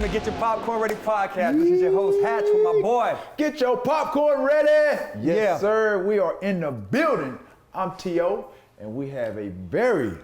to Getcha Popcorn Ready podcast. This is your host, Hatch, with my boy. Get your popcorn ready. Yes, Yeah. sir. We are in the building. I'm T.O., and we have a very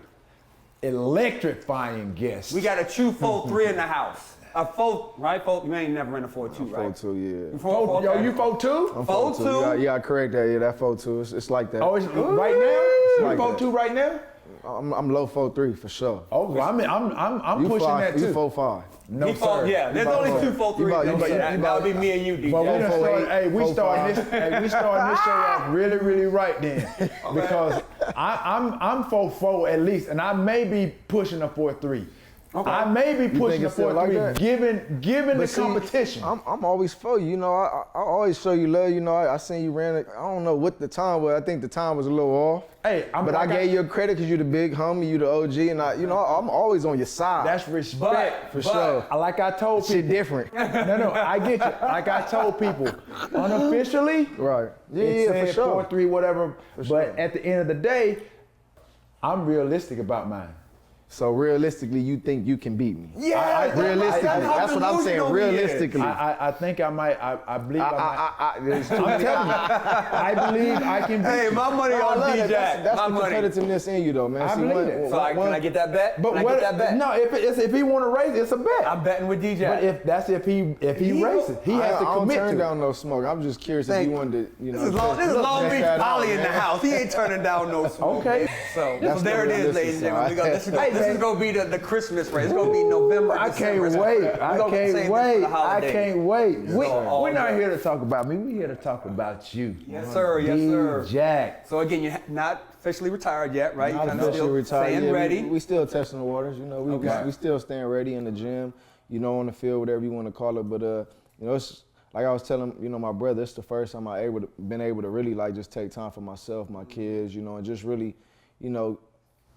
electrifying guest. We got a true 4-3 in the house. A 4, right? 4, you ain't never in a 4-2, right? 4-2, yeah. You 4-2? Yo, you 4-2? I'm 4-2? You gotta correct that. Yeah, that 4-2. It's like that. Oh, it's right now? like You 4-2 right now? I'm low 4-3 for sure. Oh, well, I'm You pushing that too. You 4-5. No, He fought, sir. yeah, there's only 2 4-3s. That would be me and you, DJ. But we done started, hey, we 4-5. starting this show off really right then. Because I'm 4-4 at least, and I may be pushing a 4-3. Okay. I may be pushing a it's still 4-3, like that? given the See, competition. I'm always for you. You know, I always show you love. You know, I seen you ran it. I don't know what the time was. I think the time was a little off. Hey, I gave you credit because you're the big homie, you the OG, and I'm always on your side. That's respect. for sure. Like I told people. Shit different. No, I get you. Like I told people, unofficially, Right. it Yeah, said for sure. 4-3, whatever. But sure. at the end of the day, I'm realistic about mine. So realistically, you think you can beat me? Yeah, Realistically, that's what I'm saying. Realistically, I think I might. I believe I might. there's too I'm many- telling you, I believe I can beat Hey, you. my money I on love DJ. that. That's My the money. competitiveness in you, though, man. I See, believe it. So can I get that bet? But Can I what? get that bet? No, if he want to race, it's a bet. I'm betting with DJ. But if he races, he has to I don't commit turn to down it. no smoke. I'm just curious Thank if you you. wanted to, you know. This is Long Beach that Polly out, in the man. house. He ain't turning down no smoke. Okay. So That's there it the is, ladies and gentlemen. realistic side. This is gonna be the Christmas race. It's gonna be November. I can't December. wait. We're gonna save this for the I holidays. can't wait. all We're not good. here to talk about me. We're here to talk about you. Yes, sir. Yes, sir. Jack. So again, you're not officially retired yet, right? Not You're kinda officially still retired. staying Yeah, ready. We still testing the waters, you know. Okay. We still staying ready in the gym, you know, on the field, whatever you want to call it. But you know, it's like I was telling, you know, my brother, it's the first time been able to really like just take time for myself, my kids, you know, and just really, you know,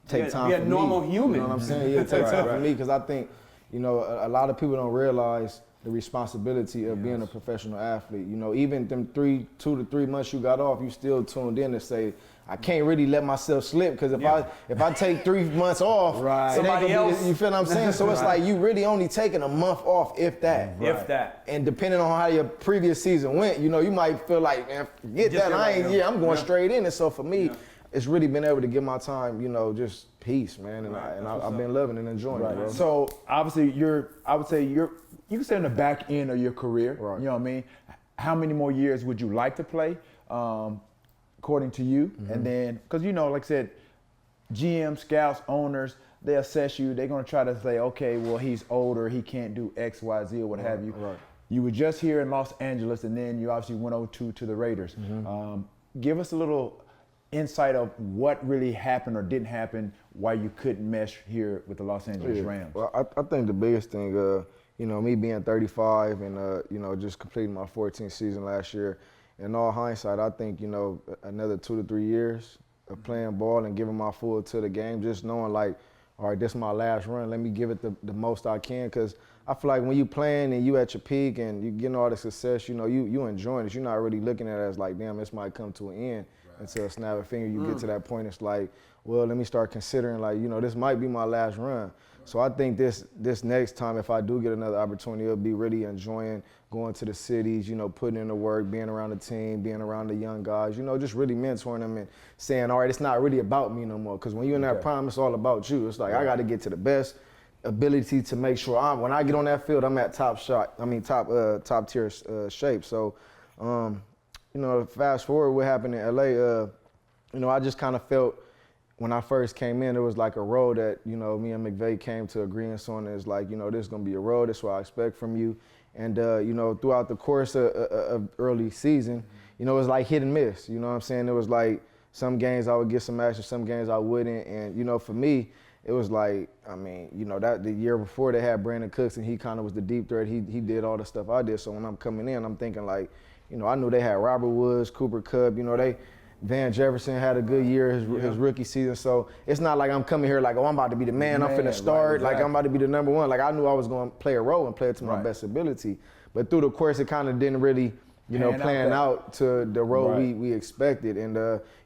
take time be for a normal me. human. You know what I'm saying? Yeah, take time for me, because I think, you know, a lot of people don't realize the responsibility of being a professional athlete. You know, even them 2 to 3 months you got off, you still tuned in to say, I can't really let myself slip, because if I take 3 months off, Right. it ain't Somebody gonna be, else- you feel what I'm saying? So it's like you really only taking a month off, if that. If that. And depending on how your previous season went, you know, you might feel like, man, forget Just that. get right now. I'm going Yeah. straight in. And so for me, it's really been able to give my time, you know, just peace, man. And, I've been loving and enjoying it, bro. So obviously I would say you can say in the back end of your career. Right. You know what I mean? How many more years would you like to play, according to you? Mm-hmm. And then, because you know, like I said, GM, scouts, owners, they assess you. They're gonna try to say, okay, well, he's older, he can't do X, Y, Z, or what have you. right. You were just here in Los Angeles, and then you obviously went over to the Raiders. Mm-hmm. Give us a little insight of what really happened or didn't happen, why you couldn't mesh here with the Los Angeles Rams. Well, I think the biggest thing, you know, me being 35 and, you know, just completing my 14th season last year, in all hindsight, I think, you know, another 2 to 3 years of playing ball and giving my full to the game, just knowing like, all right, this is my last run. Let me give it the most I can, because I feel like when you playing and you at your peak and you getting all the success, you know, you enjoying it. You're not really looking at it as like, damn, this might come to an end. Until a snap of a finger, you get to that point, it's like, well, let me start considering, like, you know, this might be my last run. So I think this next time, if I do get another opportunity, it'll be really enjoying going to the cities, you know, putting in the work, being around the team, being around the young guys, you know, just really mentoring them and saying, all right, it's not really about me no more. Because when you're in that prime, it's all about you. It's like, I got to get to the best ability to make sure when I get on that field, I'm at top tier shape. So, you know, fast forward, what happened in LA, you know, I just kind of felt when I first came in, it was like a role that, you know, me and McVay came to agreement on. It's like, you know, this is going to be a role. This is what I expect from you. And, you know, throughout the course of early season, you know, it was like hit and miss. You know what I'm saying? It was like some games I would get some action, some games I wouldn't. And, you know, for me, it was like, I mean, you know, that the year before they had Brandon Cooks and he kind of was the deep threat. He did all the stuff I did. So when I'm coming in, I'm thinking like, you know, I knew they had Robert Woods, Cooper Kupp, you know, Van Jefferson had a good year his rookie season. So it's not like I'm coming here like, oh, I'm about to be the man, I'm finna start, right, exactly. like I'm about to be the number one. Like I knew I was gonna play a role and play it to my best ability. But through the course, it kind of didn't really, you know, plan out to the role we expected. And,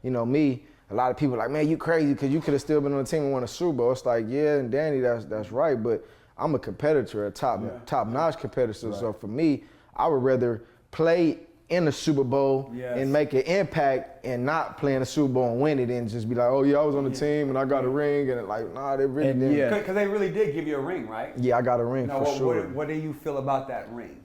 you know, me, a lot of people are like, man, you crazy because you could have still been on the team and won a Super Bowl. It's like, yeah, and Danny, that's right. But I'm a competitor, a top-notch competitor. So for me, I would rather play in the Super Bowl and make an impact and not play in the Super Bowl and win it and just be like, oh yeah, I was on the team and I got a ring and like, nah, they really didn't. Because they really did give you a ring, right? Yeah, I got a ring for sure. What do you feel about that ring?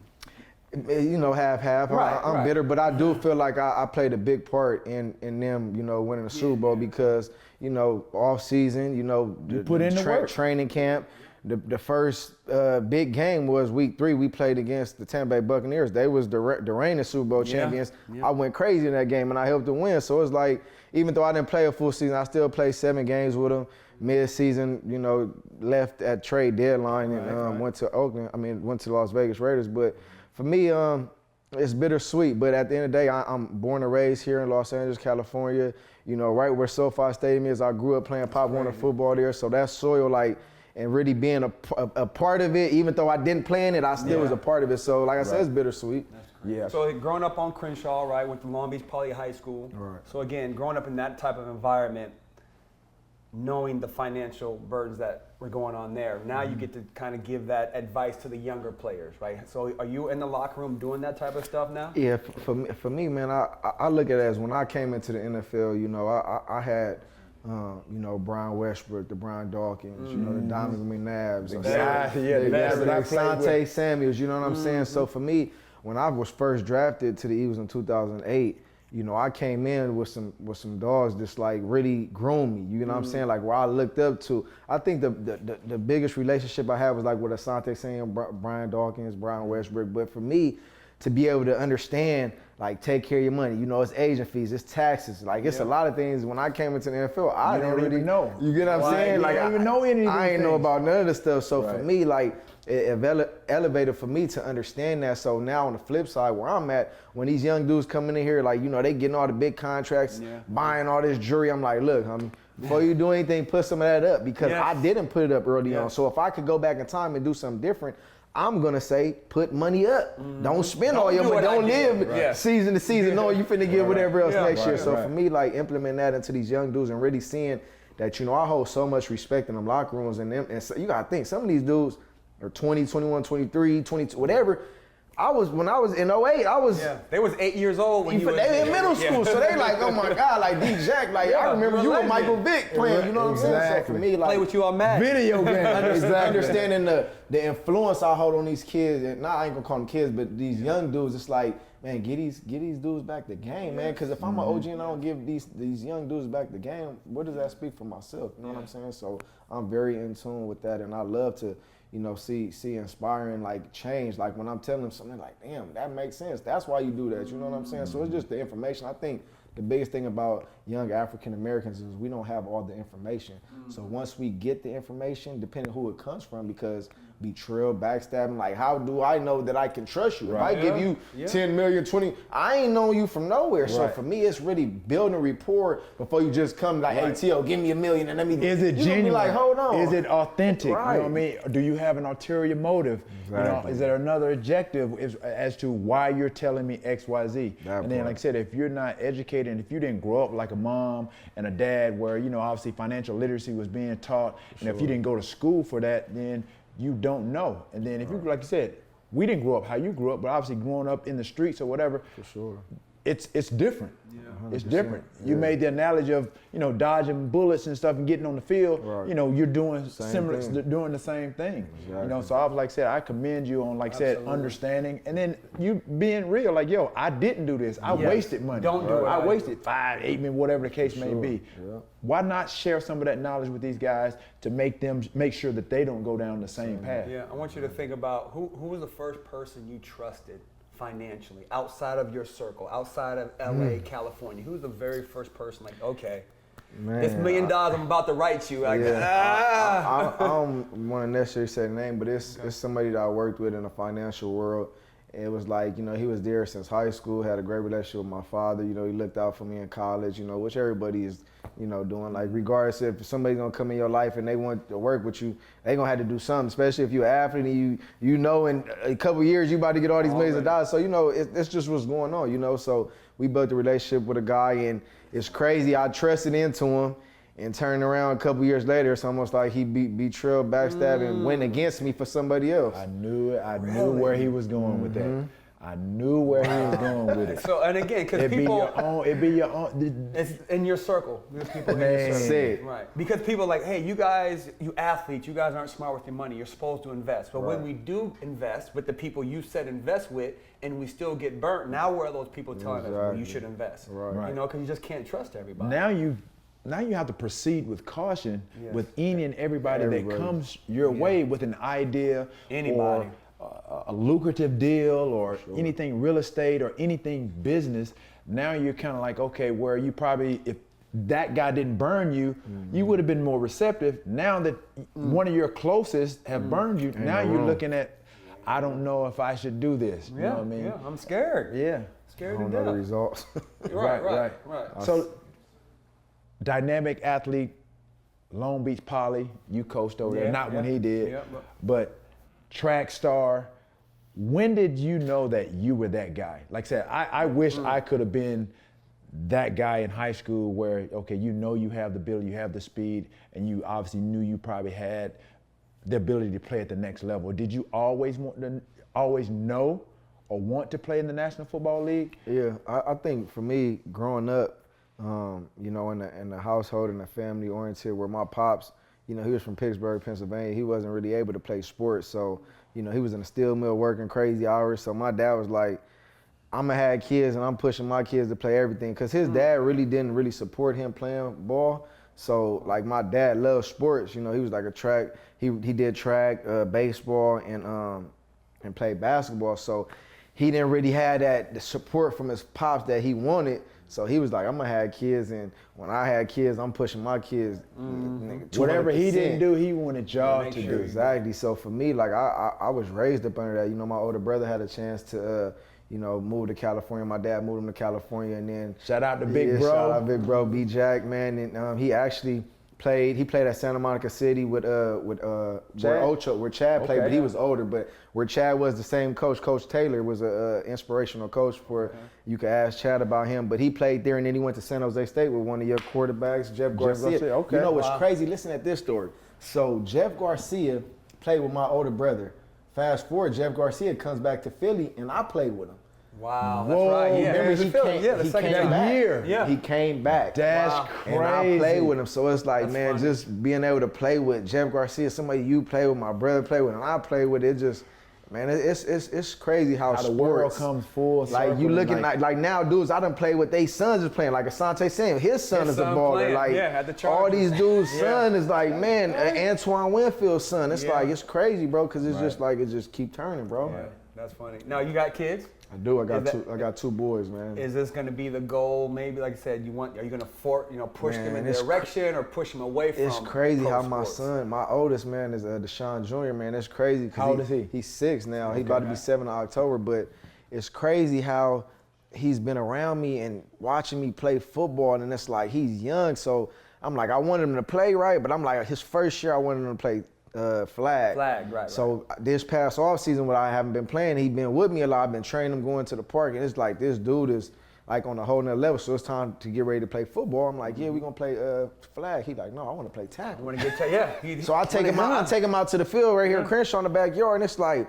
You know, half. I'm bitter, but I do feel like I played a big part in them, you know, winning the Super Bowl because, you know, off season, you know, the training camp. The first big game was week 3. We played against the Tampa Bay Buccaneers. They was the reigning Super Bowl champions. I went crazy in that game, and I helped them win. So it's like, even though I didn't play a full season, I still played 7 games with them. Mid-season, you know, left at trade deadline and went to went to the Las Vegas Raiders. But for me, it's bittersweet. But at the end of the day, I'm born and raised here in Los Angeles, California. You know, right where SoFi Stadium is. I grew up playing Pop Warner football there. So that soil, like, and really being a part of it, even though I didn't play in it, I still was a part of it. So like I said, it's bittersweet. Yeah. So growing up on Crenshaw, right, went to Long Beach Poly High School. Right. So again, growing up in that type of environment, knowing the financial burdens that were going on there, now you get to kind of give that advice to the younger players, right? So are you in the locker room doing that type of stuff now? Yeah, for me, man, I look at it as when I came into the NFL, you know, I had, you know, Brian Westbrook, the Brian Dawkins, you know, the Donovan McNabbs, Asante Samuels, you know what I'm saying? So for me, when I was first drafted to the Eagles in 2008, you know, I came in with some dogs just like really groomed me, you know what I'm saying? Like where I looked up to. I think the biggest relationship I had was like with Asante Samuels, Brian Dawkins, Brian Westbrook. But for me, to be able to understand, like, take care of your money. You know, it's agent fees, it's taxes. Like, it's a lot of things. When I came into the NFL, I didn't really know. You get what I'm saying? Like, I didn't even know any of these I ain't know about none of this stuff. So for me, like, it elevated for me to understand that. So now on the flip side, where I'm at, when these young dudes coming in here, like, you know, they getting all the big contracts, buying all this jewelry, I'm like, look, before you do anything, put some of that up because I didn't put it up early on. So if I could go back in time and do something different, I'm gonna say put money up. Don't spend all your money. Don't live season to season knowing you finna get whatever else next year. So for me, like implementing that into these young dudes and really seeing that, you know, I hold so much respect in them locker rooms and them. And so you gotta think some of these dudes are 20, 21, 23, 22, whatever. When I was in 08, I was. Yeah, they was 8 years old when you were they in middle school, so they like, oh my God, like D Jack, like I remember you and Michael Vick playing, you know what I'm saying? So for me, like play with you on Madden. Video game. Understanding the influence I hold on these kids, and I ain't gonna call them kids, but these young dudes, it's like, man, get these dudes back the game, man. Because if I'm an OG and I don't give these young dudes back the game, what does that speak for myself? You know what I'm saying? So I'm very in tune with that, and I love to, you know, see inspiring like change. Like when I'm telling them something, they're like, damn, that makes sense. That's why you do that. You know what I'm saying? So it's just the information. I think the biggest thing about young African Americans is we don't have all the information. So once we get the information, depending who it comes from, because betrayal, backstabbing, like how do I know that I can trust you? If I give you 10 million, 20, I ain't known you from nowhere. So for me, it's really building rapport before you just come like, hey, T.O., give me $1 million and let me. Is it genuine? Be like, hold on. Is it authentic? You know what I mean? Do you have an ulterior motive? You know, is there another objective as to why you're telling me X, Y, Z? And then, like I said, if you're not educated and if you didn't grow up like a mom and a dad where, you know, obviously financial literacy was being taught, and if you didn't go to school for that, then you don't know. And then if you, like you said, we didn't grow up how you grew up, but obviously growing up in the streets or whatever, for sure, it's different. It's different. You Yeah. made the analogy of, you know, dodging bullets and stuff and getting on the field. You know, you're doing doing the same thing. You know, so I was like I said, I commend you on, like I said, understanding, and then you being real, like, yo, I didn't do this. I wasted money. Don't do it. I wasted 5, 8 minutes, whatever the case may be. Why not share some of that knowledge with these guys to make sure that they don't go down the same path? Yeah, I want you to think about who was the first person you trusted financially, outside of your circle, outside of LA, California? Who's the very first person, like, okay, man, this $1 million I'm about to write you? Like, I don't want to necessarily say the name, but it's somebody that I worked with in the financial world. It was like, you know, he was there since high school, had a great relationship with my father. You know, he looked out for me in college, you know, which everybody is, you know, doing. Like, regardless if somebody's going to come in your life and they want to work with you, they going to have to do something, especially if you're an athlete and you know in a couple of years you about to get all these millions of dollars. So, you know, it's just what's going on, you know. So we built a relationship with a guy, and it's crazy. I trusted into him. and turning around a couple years later, it's almost like he betrayal, backstab, and went against me for somebody else. I knew it. I knew where he was going with that. I knew where he was going with it. So, and again, because people, it'd be your own. it's in your circle. There's people in Man. your circle. Sick. Right. Because people are like, hey, you guys, you athletes, you guys aren't smart with your money. You're supposed to invest. But when we do invest with the people you said invest with, and we still get burnt, now where are those people telling us, well, you should invest? Right. You know, because you just can't trust everybody. Now you have to proceed with caution with any and everybody that comes your way with an idea, anybody. Or a lucrative deal, or anything real estate, or anything business. Now you're kind of like, okay, where you probably, if that guy didn't burn you, you would have been more receptive. Now that one of your closest have burned you, now you're looking at, I don't know if I should do this. You know what I mean? Yeah, I'm scared. Yeah. Scared I to don't know the death. results. Right. So, dynamic athlete, Long Beach Poly, you coached over there, not when he did, Yeah, but track star. When did you know that you were that guy? Like I said, I wish I could have been that guy in high school where, okay, you know you have the ability, you have the speed, and you obviously knew you probably had the ability to play at the next level. Did you always know or want to play in the National Football League? Yeah, I think for me, growing up, you know, in the household and the family oriented, where my pops, you know, he was from Pittsburgh, Pennsylvania. He wasn't really able to play sports, so you know, he was in a steel mill working crazy hours. So my dad was like, I'm gonna have kids and I'm pushing my kids to play everything, because his dad really didn't really support him playing ball. So like my dad loved sports. You know, he was like a track. He did track, baseball, and played basketball. So he didn't really have the support from his pops that he wanted. So he was like, I'm gonna have kids, and when I had kids, I'm pushing my kids. Whatever he didn't do, he wanted y'all to do. Exactly. So for me, like I was raised up under that. You know, my older brother had a chance to, you know, move to California. My dad moved him to California, and then shout out to Big Bro. Shout out Big Bro, B Jack, man. And he actually played at Santa Monica City with where Chad played, but he was older. But where Chad was the same coach, Coach Taylor was a inspirational coach for. You could ask Chad about him, but he played there, and then he went to San Jose State with one of your quarterbacks, Jeff Garcia. Okay. You know what's crazy? Listen at this story. So Jeff Garcia played with my older brother. Fast forward, Jeff Garcia comes back to Philly, and I played with him. Wow, that's right. Yeah, remember he came back. year. Yeah. He came back. That's crazy. And I played with him. So it's like, That's man, funny. just being able to play with Jeff Garcia, somebody you play with, my brother played with, and I played with, it just, man, it's crazy how the world sports comes full circle. Like you looking like now dudes, I done played with they sons is playing, like Asante Sam, his son is a baller. playing, Like at the all Chargers. these dudes' son is like, man, Antoine Winfield's son. It's like, it's crazy, bro, because it's just like, it just keep turning, bro. Yeah, that's funny. Now you got kids? I do. I got two boys, man. Is this going to be the goal? Maybe, like I said, are you going to push them in the direction or push them away from? It's crazy pro how my sports? son, my oldest man, is DeSean Jr. Man, it's crazy. How old is he? He's 6 now. He's about to be 7 in October. But it's crazy how he's been around me and watching me play football, and it's like he's young. So I'm like, I want him to play right, but I'm like, his first year I wanted him to play flag. Right. So this past off season when I haven't been playing, he's been with me a lot. I've been training him, going to the park, and it's like this dude is like on a whole nother level. So it's time to get ready to play football. I'm like, yeah, we're gonna play flag. He's like, no, I want to play tackle. I want to get So I take him out to the field right here in Crenshaw in the backyard, and it's like,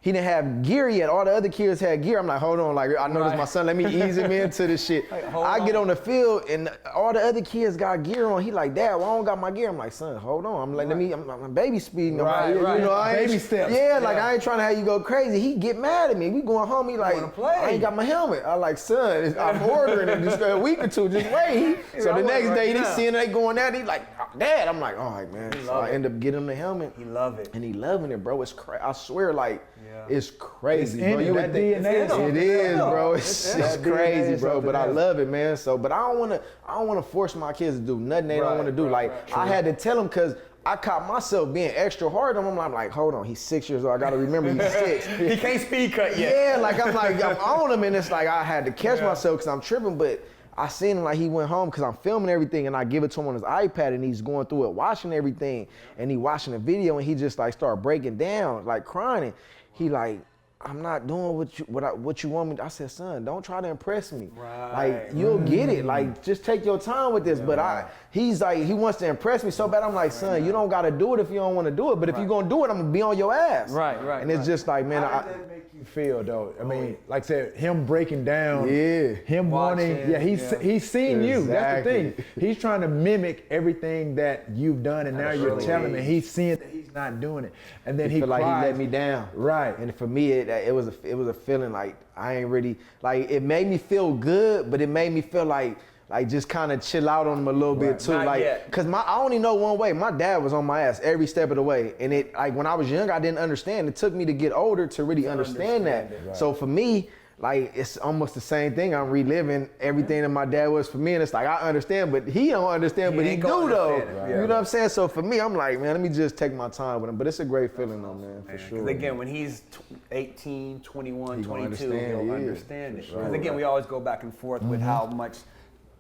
he didn't have gear yet. All the other kids had gear. I'm like, hold on, like I know this is my son. Let me ease him into this shit. I get on the field and all the other kids got gear on. He like, Dad, well, I don't got my gear. I'm like, son, hold on. I'm like, I'm baby speeding. Right. You know, Baby steps. Yeah, like I ain't trying to have you go crazy. He get mad at me. We going home. He like, I ain't got my helmet. I like, son, I'm ordering it just a week or two. Just wait. So the next day, they seeing they going at it. He like, Dad. I'm like, all right, man. So I end up getting him the helmet. He love it. And he loving it, bro. It's crazy. I swear, like, it's crazy, It's bro. in that DNA. It is, bro. It's crazy, bro. But I love it, man. So, but I don't wanna force my kids to do nothing they don't want to do. I had to tell them because I caught myself being extra hard on him. I'm like, hold on, he's 6 years old. I gotta remember he's 6. He can't speed cut yet. Yeah, I'm on him, and it's like I had to catch myself because I'm tripping, but. I seen him like he went home because I'm filming everything and I give it to him on his iPad and he's going through it, watching everything, and he watching the video and he just like start breaking down, like crying. And he like, I'm not doing what you want me to. I said, son, don't try to impress me. Right. Like, you'll get it. Like, just take your time with this. But he's like, he wants to impress me so bad. I'm like, son, you don't got to do it if you don't want to do it. But if you're going to do it, I'm going to be on your ass. Right. And it's just like, man, How did that make you feel, though? I mean, like I said, him breaking down, him Watching, wanting, he's seen you. That's the Exactly. thing. He's trying to mimic everything that you've done, and now you're telling me he's seeing that he's not doing it. And then he feel like he cries. let me down. Right. And for me, it was a feeling like I ain't really, like, it made me feel good, but it made me feel like just kind of chill out on him a little bit too. Not like, yet. cause I only know one way. My dad was on my ass every step of the way. And it, like, when I was young, I didn't understand. It took me to get older to really understand that. it, right. So for me, like, it's almost the same thing. I'm reliving everything that my dad was for me. And it's like, I understand, but he don't understand, but he ain't do gonna though. understand it. You know what I'm saying? So for me, I'm like, man, let me just take my time with him. But it's a great feeling though, man, for sure. Because again, when he's 18, 21, He gonna 22, understand, he'll yeah, understand it. for sure. Because again, we always go back and forth with how much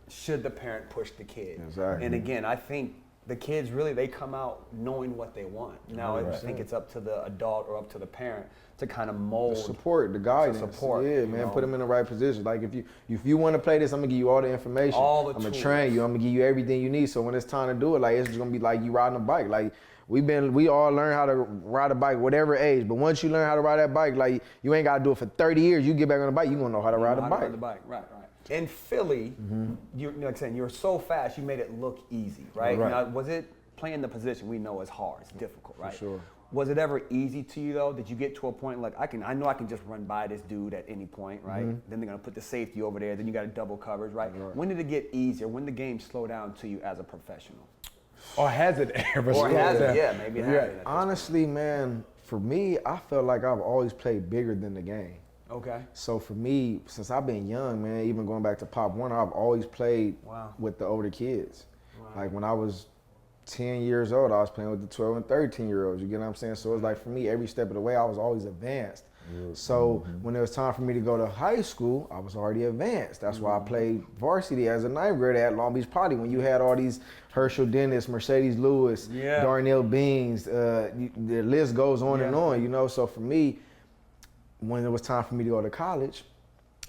should the parent push the kid. Exactly. And again, I think the kids really, they come out knowing what they want. Now, I think it's up to the adult or up to the parent to kind of mold. The support, the guidance. Support, yeah, you man, know. put them in the right position. Like, if you want to play this, I'm gonna give you all the information. All the I'm gonna tools. train you. I'm gonna give you everything you need. So when it's time to do it, like, it's just gonna be like you riding a bike. Like, we all learn how to ride a bike, whatever age. But once you learn how to ride that bike, like, you ain't gotta do it for 30 years. You get back on the bike, you gonna know how to ride a bike. Right. In Philly, you're like saying, you're so fast, you made it look easy, right? Right. Now, was it playing the position? We know is hard, it's difficult, right? sure. Was it ever easy to you though? Did you get to a point like I know I can just run by this dude at any point, right? Then they're gonna put the safety over there. Then you got a double coverage, right? When did it get easier? When did the game slow down to you as a professional? Or has it ever Or slowed has down? it? Yeah, maybe it hasn't. Honestly, man, for me, I felt like I've always played bigger than the game. Okay. So for me, since I've been young, man, even going back to Pop Warner, I've always played Wow. with the older kids. Like, when I was 10 years old, I was playing with the 12 and 13-year-olds. You get what I'm saying? So it's like, for me, every step of the way, I was always advanced. So when it was time for me to go to high school, I was already advanced. That's why I played varsity as a ninth grader at Long Beach Poly. When you had all these Herschel Dennis, Mercedes Lewis, Darnell Beans, the list goes on and on, you know? So for me, when it was time for me to go to college,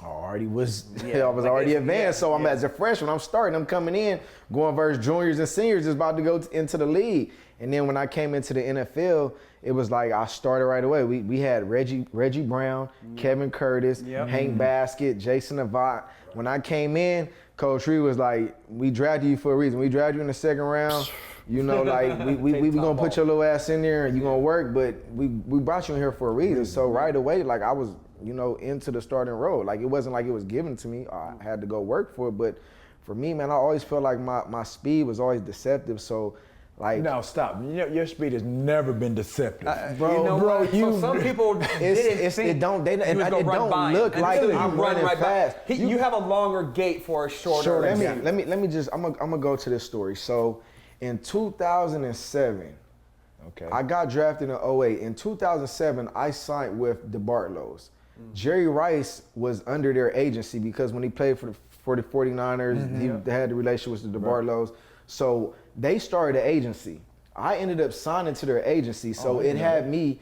I already was, I was already advanced. So I'm as a freshman, I'm starting, I'm coming in, going versus juniors and seniors, just about to go into the league. And then when I came into the NFL, it was like I started right away. We had Reggie Brown, Kevin Curtis, Hank Baskett, Jason Avant. When I came in, Coach Reed was like, we drafted you for a reason. We drafted you in the second round. You know, like, we gonna put your little ass in there and you gonna work, but we brought you in here for a reason. So right away, like, I was, you know, into the starting role. Like, it wasn't like it was given to me. I had to go work for it. But for me, man, I always felt like my speed was always deceptive. So, like, No, stop. Your speed has never been deceptive. Bro, so some people it don't look like I'm running fast. You have a longer gait for a shorter. Let me just, I'm gonna go to this story. So in 2007, I got drafted in 2008. In 2007, I signed with the Bartlows. Jerry Rice was under their agency because when he played for the 49ers, he had the relationship with the Bartlows. So they started an agency. I ended up signing to their agency, so it had me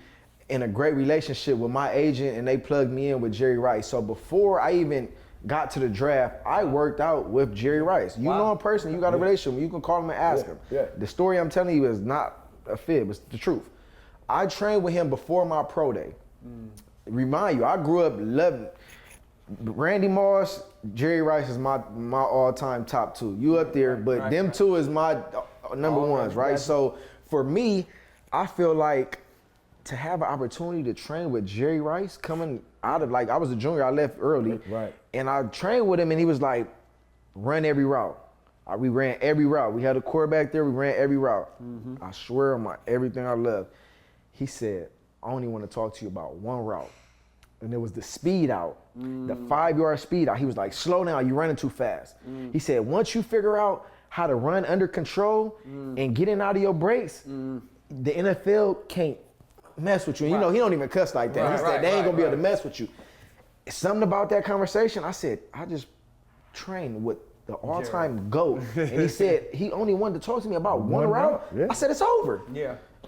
in a great relationship with my agent, and they plugged me in with Jerry Rice. So before I even got to the draft, I worked out with Jerry Rice. You know him personally, you got a relationship with him, you can call him and ask him. The story I'm telling you is not a fib, it's the truth. I trained with him before my pro day. Remind you, I grew up loving Randy Moss, Jerry Rice is my all-time top two. You up there, but them two is my number ones, right? So for me, I feel like to have an opportunity to train with Jerry Rice coming out of, like, I was a junior, I left early. And I trained with him and he was like, run every route. We ran every route. We had a quarterback there, we ran every route. I swear on my everything I love. He said, I only want to talk to you about one route. And it was the speed out, the 5-yard speed out. He was like, slow down, you're running too fast. He said, once you figure out how to run under control and get in out of your breaks, the NFL can't mess with you. And you know, he don't even cuss like that. He said, they ain't gonna be able to mess with you. Something about that conversation, I said, I just trained with the all-time GOAT. And he said, he only wanted to talk to me about one route. I said, it's over.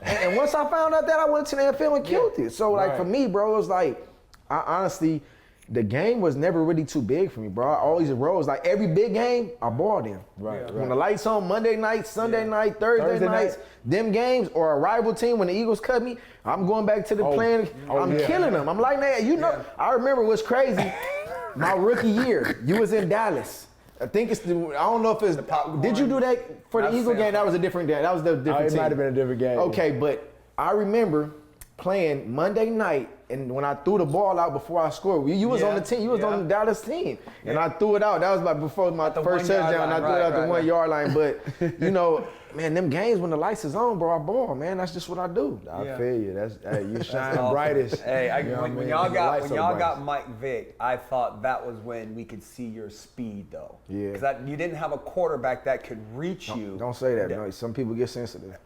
And once I found out that, I went to the NFL and killed it. So like for me, bro, it was like, I honestly, the game was never really too big for me, bro. I always rose. Like every big game, I balled in. Right. When the lights on Monday night, Sunday night, Thursday nights, them games, or a rival team, when the Eagles cut me, I'm going back to the playing. I'm killing them. I'm like, man, you know, I remember what's crazy. My rookie year, you was in Dallas. I think it's I don't know if it's did you do that for the Eagle game? That was a different game. That was the different team. It might have been a different game. Okay, but I remember playing Monday night, and when I threw the ball out before I scored, you was on the team. You was on the Dallas team, and I threw it out. That was like before my first touchdown. I threw it out the 1 yard line. But you know, man, them games when the lights is on, bro, I ball, man. That's just what I do. I feel you. That's you shine brightest. Hey, when y'all got brightest. Mike Vick, I thought that was when we could see your speed, though. Yeah. Because you didn't have a quarterback that could reach you. Don't say that. No, some people get sensitive.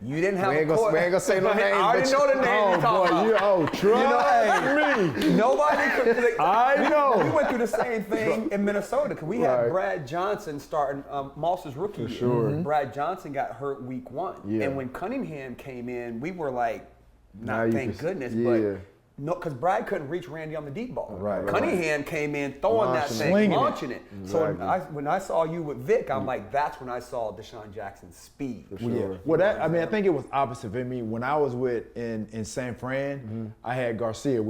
You didn't have We ain't gonna say no names. I already know the name you're talking about. Trust me. Nobody could. I know. We went through the same thing in Minnesota because we had Brad Johnson starting Moss's rookie year. Sure. Brad Johnson got hurt week 1. Yeah. And when Cunningham came in, we were like, Now you thank can- goodness, yeah. but no, because Brad couldn't reach Randy on the deep ball. Right. Cunningham came in throwing that thing, Slinging it. launching it. So Exactly. when I saw you with Vic, I'm like, that's when I saw DeSean Jackson's speed. For sure. Well, I think it was opposite for me. When I was in San Fran, I had Garcia.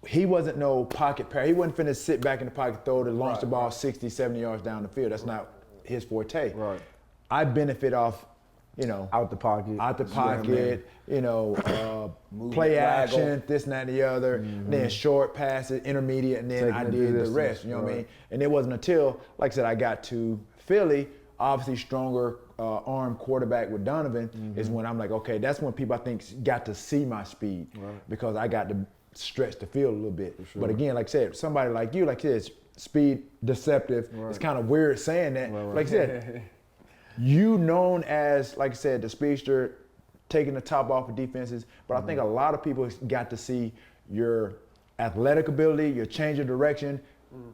He wasn't no pocket pair. He wasn't finna sit back in the pocket, throw to launch the ball 60, 70 yards down the field. That's not his forte. Right. I benefit off, Out the pocket. Play waggle. action, this and that and the other, then short passes, intermediate, and then Taking I it did the distance, rest, you know what I right. mean? And it wasn't until, like I said, I got to Philly, obviously stronger arm quarterback with Donovan, is when I'm like, okay, that's when people I think got to see my speed because I got to stretch the field a little bit. But again, like I said, somebody like you, like I said, speed deceptive. It's kind of weird saying that. Like I said, you known as, like I said, the speedster, taking the top off of defenses, but I think a lot of people got to see your athletic ability, your change of direction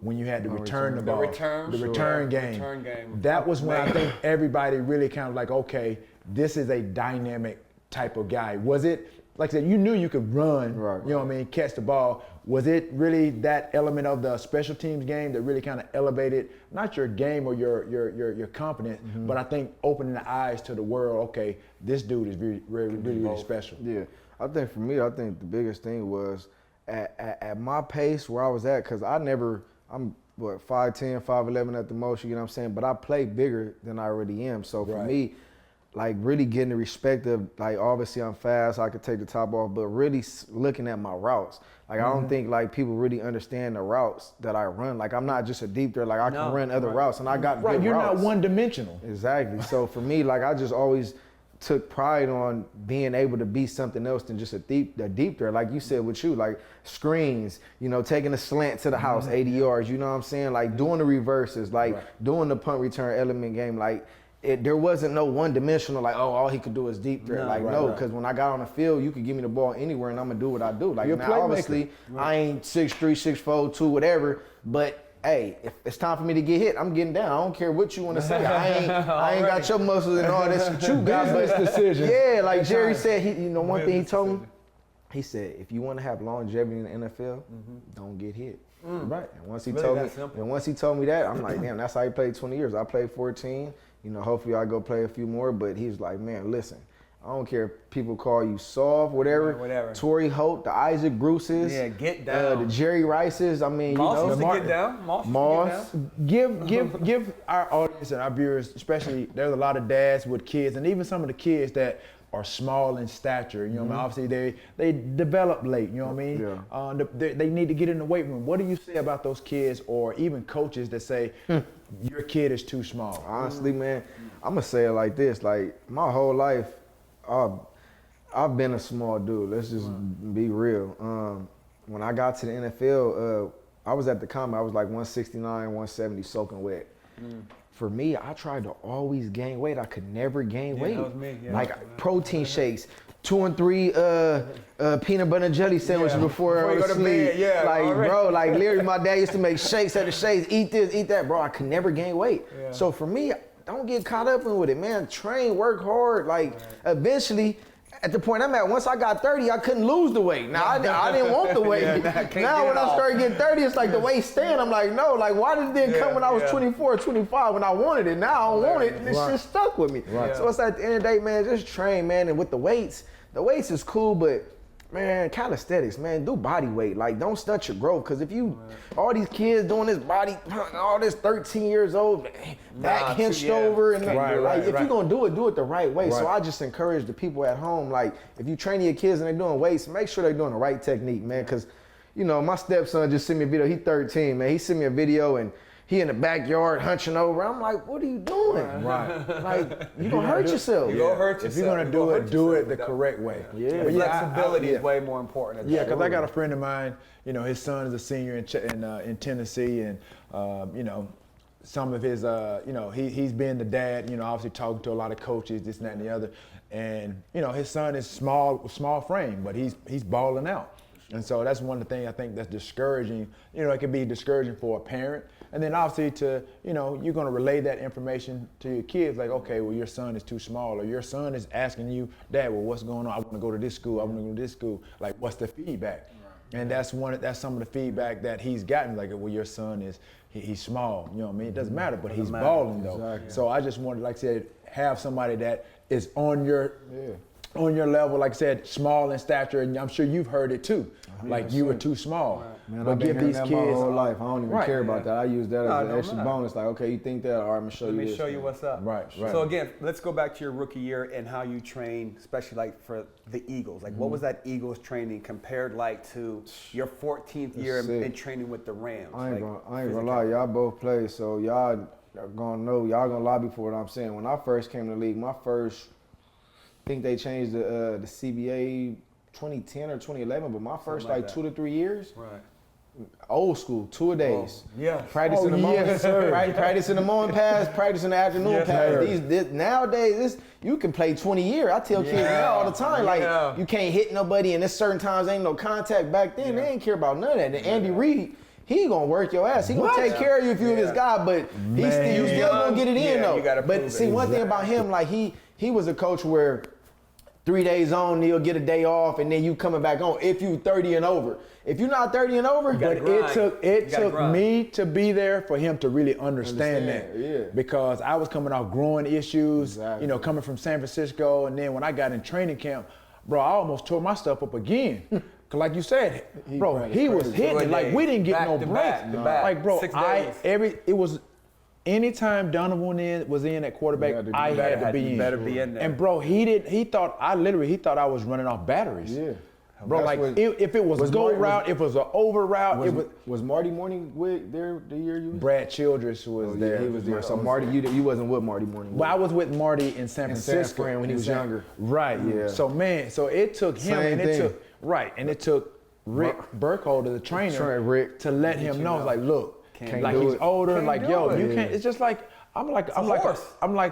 when you had to return the ball. The return game. That was when I think everybody really kind of like, okay, this is a dynamic type of guy. Was it, like I said, you knew you could run, you know what I mean, catch the ball. Was it really that element of the special teams game that really kind of elevated not your game or your confidence, but I think opening the eyes to the world, okay, this dude is really special. Yeah, I think for me, I think the biggest thing was at my pace where I was at, because I'm what, 5'10", 5'11" at the most, you know what I'm saying? But I play bigger than I already am. So for me, like really getting the respect of, like, obviously I'm fast, I could take the top off, but really looking at my routes. Like, I don't think like people really understand the routes that I run. Like, I'm not just a deep threat, like I can run other routes, and I got good You're routes. not one-dimensional. Exactly. So for me, like, I just always took pride on being able to be something else than just a deep threat. Like you said with you, like screens, taking a slant to the house, 80 yards, you know what I'm saying? Like doing the reverses, like doing the punt return element game. Like there wasn't no one-dimensional, like, oh, all he could do is deep threat. Because when I got on the field, you could give me the ball anywhere and I'm going to do what I do. Like, now, obviously, I ain't 6'3", 6'4", 2, whatever, but hey, if it's time for me to get hit, I'm getting down. I don't care what you want to say. I ain't got your muscles and all this that you got. Business decision. Yeah, like Jerry said, one thing he told me, he said, if you want to have longevity in the NFL, don't get hit. Right. And once he told me that, I'm like, damn, that's how he played 20 years. I played 14. Hopefully I go play a few more. But he's like, man, listen, I don't care if people call you soft, whatever. Torrey Holt, the Isaac Bruces. Yeah, get down. The Jerry Rices. I mean, Moss get down. Moss. Give our audience and our viewers, especially, there's a lot of dads with kids, and even some of the kids that are small in stature. You know what I mean? Obviously, they develop late. You know what I mean? Yeah. They need to get in the weight room. What do you say about those kids, or even coaches that say your kid is too small? Honestly, man, I'm gonna say it like this: like my whole life, I've been a small dude. Let's just be real. When I got to the NFL, I was at the combine. I was like 169, 170, soaking wet. For me, I tried to always gain weight. I could never gain weight. That was me. Yeah. Like protein shakes, 2 and 3 peanut butter and jelly sandwiches before I you was go to asleep. bed. Yeah, like, already. bro, like literally my dad used to make shakes at the shakes, eat this, eat that. Bro, I could never gain weight. Yeah. So for me, don't get caught up in with it, man. Train, work hard. Like eventually, at the point I'm at, once I got 30, I couldn't lose the weight. Now, I didn't want the weight. Now, when I started getting 30, it's like the weight staying. I'm like, no, like, why did it come when I was 24, 25 when I wanted it? Now I don't want it. This shit stuck with me. Right. So it's at the end of the day, man, just train, man. And with the weights is cool, but man, calisthenics, man, do body weight. Like, don't stunt your growth. Because if you, all these kids doing this body, all this 13 years old, back hinched over. And if you're going to do it the right way. Right. So I just encourage the people at home, like, if you train your kids and they're doing weights, make sure they're doing the right technique, man. Because, you know, my stepson just sent me a video. He's 13, man. He sent me a video and he in the backyard hunching over. I'm like, what are you doing? Right. Like, you're going to hurt yourself. You're going to hurt yourself. If you're going to do it the correct way. Yeah. Flexibility is way more important. Yeah, because I got a friend of mine, you know, his son is a senior in Tennessee, and, you know, some of his, you know, he's been the dad, you know, obviously talking to a lot of coaches, this and that and the other. And, you know, his son is small frame, but he's balling out. And so that's one of the things I think that's discouraging. You know, it can be discouraging for a parent. And then obviously you know, you're gonna relay that information to your kids, like, okay, well, your son is too small, or your son is asking you, Dad, well, what's going on? I wanna go to this school, I wanna go to this school. Like, what's the feedback? Right. And that's some of the feedback that he's gotten, like, well, your son is, he's small, you know what I mean? It doesn't matter, but he's balling though. Exactly. So I just wanted, like I said, have somebody that is on your level, like I said, small in stature, and I'm sure you've heard it too. Like, you were too small. Right. Man, but I've been hearing that my whole life. I don't even care about that. I use that as an extra bonus. Like, okay, you think that? All right, I'm gonna show you this. Let me show you what's up. Right. So again, let's go back to your rookie year and how you train, especially like for the Eagles. Like, what was that Eagles training compared like to your 14th year in training with the Rams? I ain't gonna lie, y'all both play, so y'all gonna lobby for what I'm saying. When I first came to the league, I think they changed the CBA 2010 or 2011, but my first like 2 to 3 years, old school, 2 a days. Practice in the morning, practice in the morning pass, practice in the afternoon pass. Nowadays, you can play 20 years. I tell kids now all the time, like, you can't hit nobody, and there's certain times ain't no contact. Back then, they ain't care about none of that. And Andy Reid, he gonna work your ass. He gonna take care of you if you're this guy, but you still gonna get it in though. But see, one thing about him, like, he was a coach where 3 days on, he'll get a day off, and then you coming back on if you 30 and over. If you're not 30 and over, but it took me to be there for him to really understand that. Yeah. Because I was coming off growing issues, you know, coming from San Francisco, and then when I got in training camp, bro, I almost tore my stuff up again. Cause like you said, bro, he was hitting like we didn't get no breaks. Like, bro, it was. Anytime Donovan was in at quarterback, I had to be in. Better be in there. And bro, he thought I was running off batteries. Yeah. Bro, like if it was a go route, if it was an over route, was Marty Morning there the year you was? Brad Childress was there. He was there. So Marty, you wasn't with Marty Morning. Well, I was with Marty in San Francisco when he was younger. Right. Yeah. So man, it took him it took Rick Burkholder, the trainer, to let him know, like, look. Like, he's older, like, yo, you can't. It's just like I'm like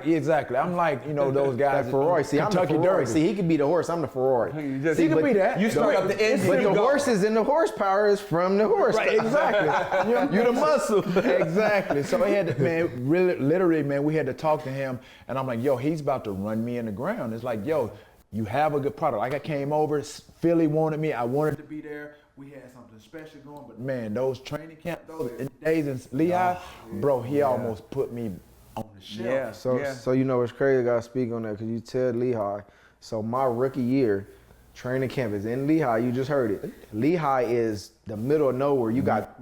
exactly. I'm like, you know, those guys. That Ferrari. See, I'm the Ferrari. See, he could be the horse. I'm the Ferrari. He could be that. You start up the engine. But the horses and the horsepower is from the horse. Right. Exactly. You're the muscle. Exactly. So he had to, man, really, literally, man, we had to talk to him, and I'm like, yo, he's about to run me in the ground. It's like, yo, you have a good product. Like, I came over, Philly wanted me. I wanted to be there. We had something special going, but man, those training camp, those days in Lehigh, bro, he almost put me on the shelf. So you know, it's crazy. I gotta speak on that because you tell Lehigh. So my rookie year, training camp is in Lehigh. You just heard it. Lehigh is the middle of nowhere. You got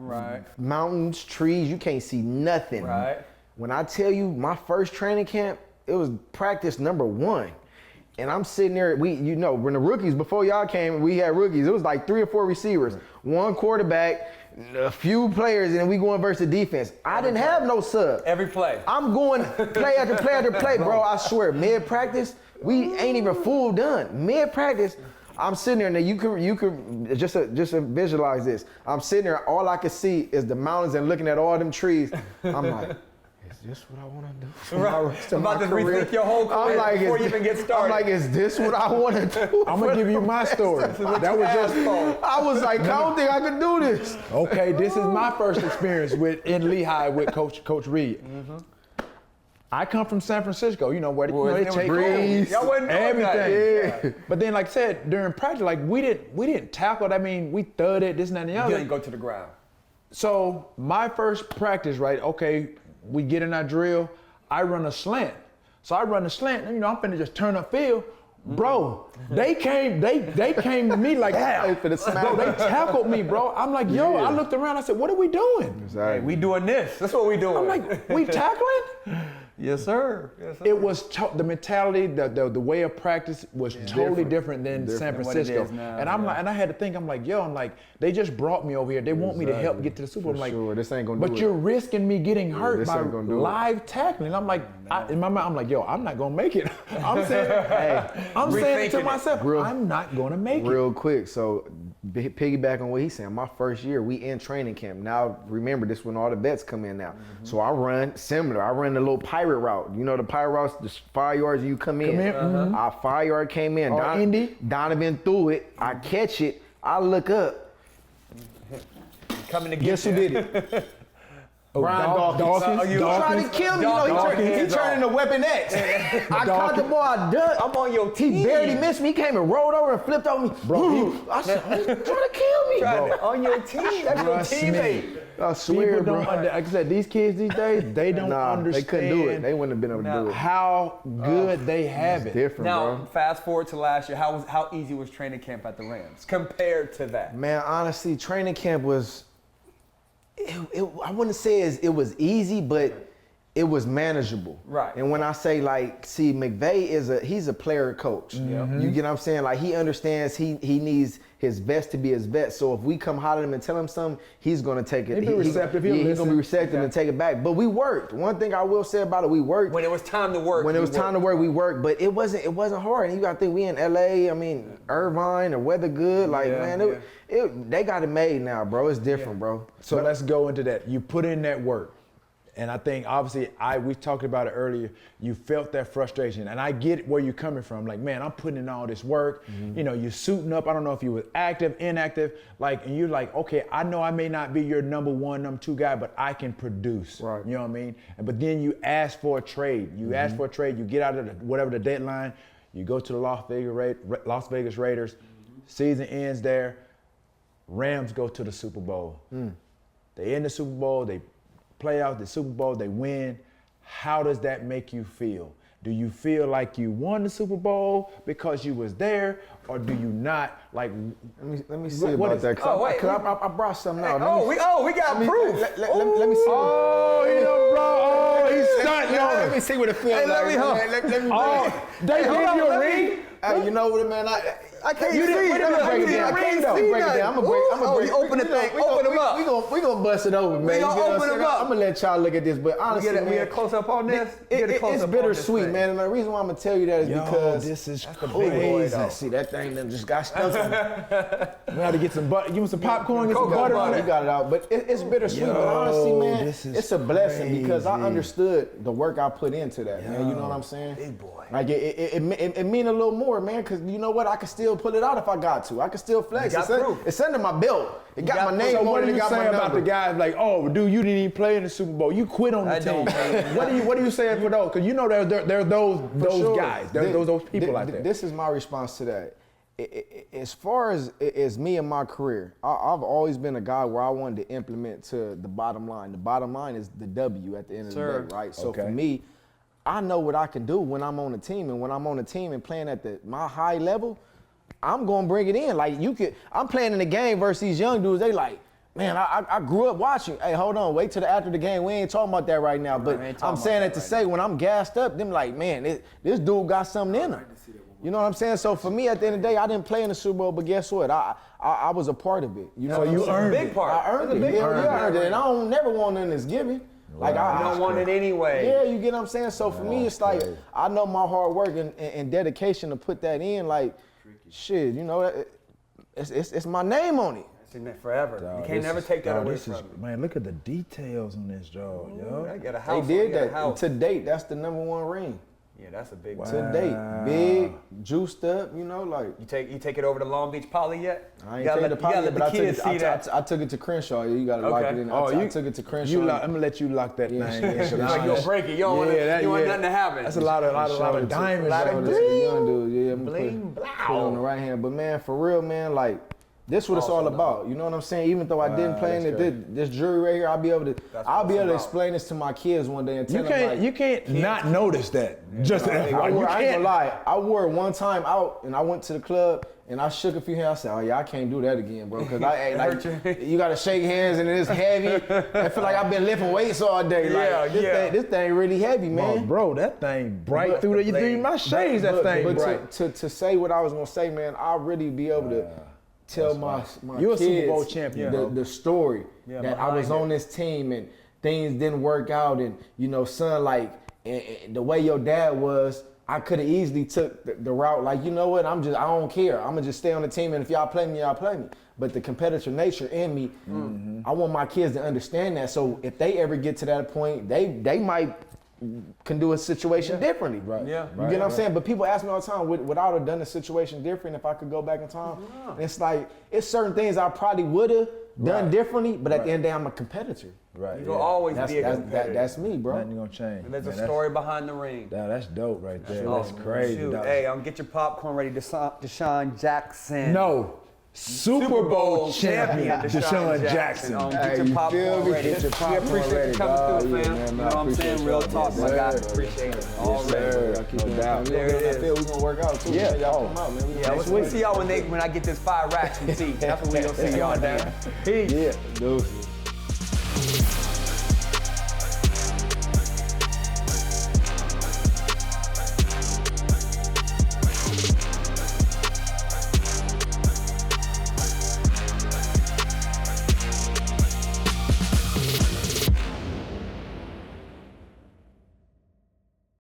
mountains, trees. You can't see nothing. Right. When I tell you my first training camp, it was practice number 1. And I'm sitting there, when the rookies, before y'all came, we had rookies. It was like 3 or 4 receivers, 1 quarterback, a few players, and then we going versus defense. I didn't have no sub. Every play. I'm going play after play after play, bro. I swear, mid-practice, we ain't even full done. Mid-practice, I'm sitting there, and you could just visualize this. I'm sitting there, all I could see is the mountains and looking at all them trees. I'm like, is this what I want to do? Right. I'm about to rethink your whole career before you even get started. I'm like, is this what I want to do? I'm going to give you my story. I was like, I don't think I could do this. Okay, this is my first experience in Lehigh with Coach Reed. I come from San Francisco, you know, where they take breeze. Y'all wasn't doing everything. that. But then, like I said, during practice, like we didn't tackle. I mean, we thudded this and that and the other. You didn't go to the ground. So my first practice, right? Okay, we get in our drill. I run a slant. So I run a slant, and you know, I'm finna just turn up field. Bro, they came to me like that. Bro, they tackled me, bro. I'm like, yo, I looked around, I said, what are we doing? Hey, we doing this. That's what we doing. I'm like, we tackling? Yes, sir. Yes, sir. It was the mentality, the way of practice was totally different than San Francisco. Now, and I'm like, and I had to think, I'm like, they just brought me over here. They want me to help get to the Super Bowl. I'm like, sure. This ain't gonna do but it. you're risking me getting hurt by live tackling. And I'm like, in my mind, I'm like, yo, I'm not gonna make it. I'm saying to myself, I'm not gonna make it. Real quick, so piggyback on what he's saying, my first year, we in training camp. Now, remember, this when all the vets come in now. So I run similar. I run the little pirate route. You know the pirate routes, the 5 yards and you come in. Our 5 yard came in. Donovan threw it. I catch it. I look up. Coming to Guess who did it? Brian Dawkins. You trying to kill me. You know, he turned into Weapon X. I caught the ball, I ducked. I'm on your team. He barely missed me. He came and rolled over and flipped over me. Bro, I said, he's trying to kill me, bro. On your team. That's your teammate. I swear, People bro. like I said, these kids these days, they don't understand. They couldn't do it. They wouldn't have been able to do it. How good they have it. Different, Now, bro. fast forward to last year. How easy was training camp at the Rams compared to that? Man, honestly, training camp was, I wouldn't say it was easy, but it was manageable. Right. And when I say like, see, McVay he's a player coach. You get what I'm saying? Like he understands he needs his vets to be his vets. So if we come holler at him and tell him something, he's gonna take it. He'll be receptive. He's gonna be receptive and take it back. But we worked. One thing I will say about it, we worked. When it was time to work. When it was time to work, we worked. But it wasn't hard. And you gotta think we in LA. I mean, Irvine, the weather good. Like man, they got it made now, bro. It's different, bro. So let's go into that. You put in that work. And I think obviously we talked about it earlier. You felt that frustration, and I get where you're coming from. Like, man, I'm putting in all this work. You know, you're suiting up. I don't know if you were active, inactive. Like, and you're like, okay, I know I may not be your number one, number two guy, but I can produce. Right. You know what I mean? But then you ask for a trade. You ask for a trade. You get out of whatever the deadline. You go to the Las Vegas Raiders. Season ends there. Rams go to the Super Bowl. They end the Super Bowl. They play out the Super Bowl, they win. How does that make you feel? Do you feel like you won the Super Bowl because you was there, or do you not? Like, let me see about that. I brought something out. We got proof. Let me see. Oh, you know, bro. Oh, he's stunting on Let me see what it feels like. Let me they gave you a ring? Hey, you know what, man? I can't see. Let me break it down. I'm gonna break. Open the thing. Open them up. We gonna bust it open, man. We gonna open them up. I'm gonna let y'all look at this, but honestly, we get a close up on this. It's bittersweet, man. And the reason why I'm gonna tell you that is because this is crazy. See that thing that just got stuck in me. We had to get some butter. Give him some popcorn, get some butter on You it. got it out, but it's bittersweet. But honestly, man, it's a blessing because I understood the work I put into that, man. You know what I'm saying? Big boy. Like it mean a little more, man, because you know what? I can still pull it out if I got to. I can still flex. It's under my belt. It got my name so on what it. do you It got say my about number. the guys like, oh, dude, you didn't even play in the Super Bowl. You quit on the team. What do you say for those? Because you know there are those guys. There's those people out there. This is my response to that. As far as me and my career, I've always been a guy where I wanted to implement to the bottom line. The bottom line is the W at the end of the day, right? So for me, I know what I can do when I'm on a team, and when I'm on a team and playing at my high level, I'm gonna bring it in. Like I'm playing in the game versus these young dudes. They like, man, I grew up watching. Hey, hold on, wait till after the game. We ain't talking about that right now. But I'm saying that to say when I'm gassed up, them like, man, this dude got something in him. You know what I'm saying? So for me, at the end of the day, I didn't play in the Super Bowl, but guess what? I was a part of it. You know, you earned it. Big part. I earned it. Yeah, I earned it, and I don't never want nothing that's given. Like I don't want it anyway. Yeah, you get what I'm saying? So for me, it's like, I know my hard work and dedication to put that in, like, shit, you know, it's my name on it. It's in there forever. You can't never take that away from me. Man, look at the details on this, yo. I got a house. They did that. To date, that's the #1 ring. Yeah, that's a big To date, big, juiced up, you know, like. You take it over to Long Beach Poly yet? I ain't taking the Poly yet, but I took it to Crenshaw. You gotta lock it in. I took it to Crenshaw. I'm gonna let you lock that thing in. Like you'll break it. You don't want nothing to happen. That's a lot of diamonds. Young dude, yeah. I'm gonna put it on the right hand. But man, for real, man, like. This what it's all about. You know what I'm saying? Even though I didn't play in it, this jewelry right here, I'll be able to explain this to my kids one day and tell them like, you can't not notice that. Just I ain't gonna lie. I wore it one time out and I went to the club and I shook a few hands. I said, oh yeah, I can't do that again, bro. Cause you gotta shake hands and it's heavy. I feel like I've been lifting weights all day. This thing really heavy, man. Bro, that thing bright through my shades. That thing bright. To say what I was gonna say, man, I'll really be able to tell my You're kids a Super Bowl champion, the story that I was on this team and things didn't work out and you know, son, like and the way your dad was, I could have easily took the route like, you know what, I don't care. I'm gonna just stay on the team and if y'all play me, y'all play me. But the competitive nature in me, I want my kids to understand that. So if they ever get to that point, they might can do a situation differently. Right. Yeah. You get what I'm saying? But people ask me all the time, would I have done the situation different if I could go back in time? And it's like, it's certain things I probably would have done differently, but at the end of the day, I'm a competitor. Right. You'll always be a competitor. That's me, bro. Nothing gonna change. And there's a story behind the ring. That's dope right there. That's crazy. Shoot. Hey, get your popcorn ready, DeSean Jackson. No. Super Bowl champion DeSean Jackson. Get your popcorn ready. Get your popcorn ready. Appreciate you coming through, fam. You know what I'm saying? Real talk, my guy. Appreciate it. Already. No doubt. There it is. We're gonna work out too. Yeah. Y'all come out, man. Yeah, we'll see y'all when I get this 5 racks from T. That's when we'll see y'all, man. Peace. Yeah, dude.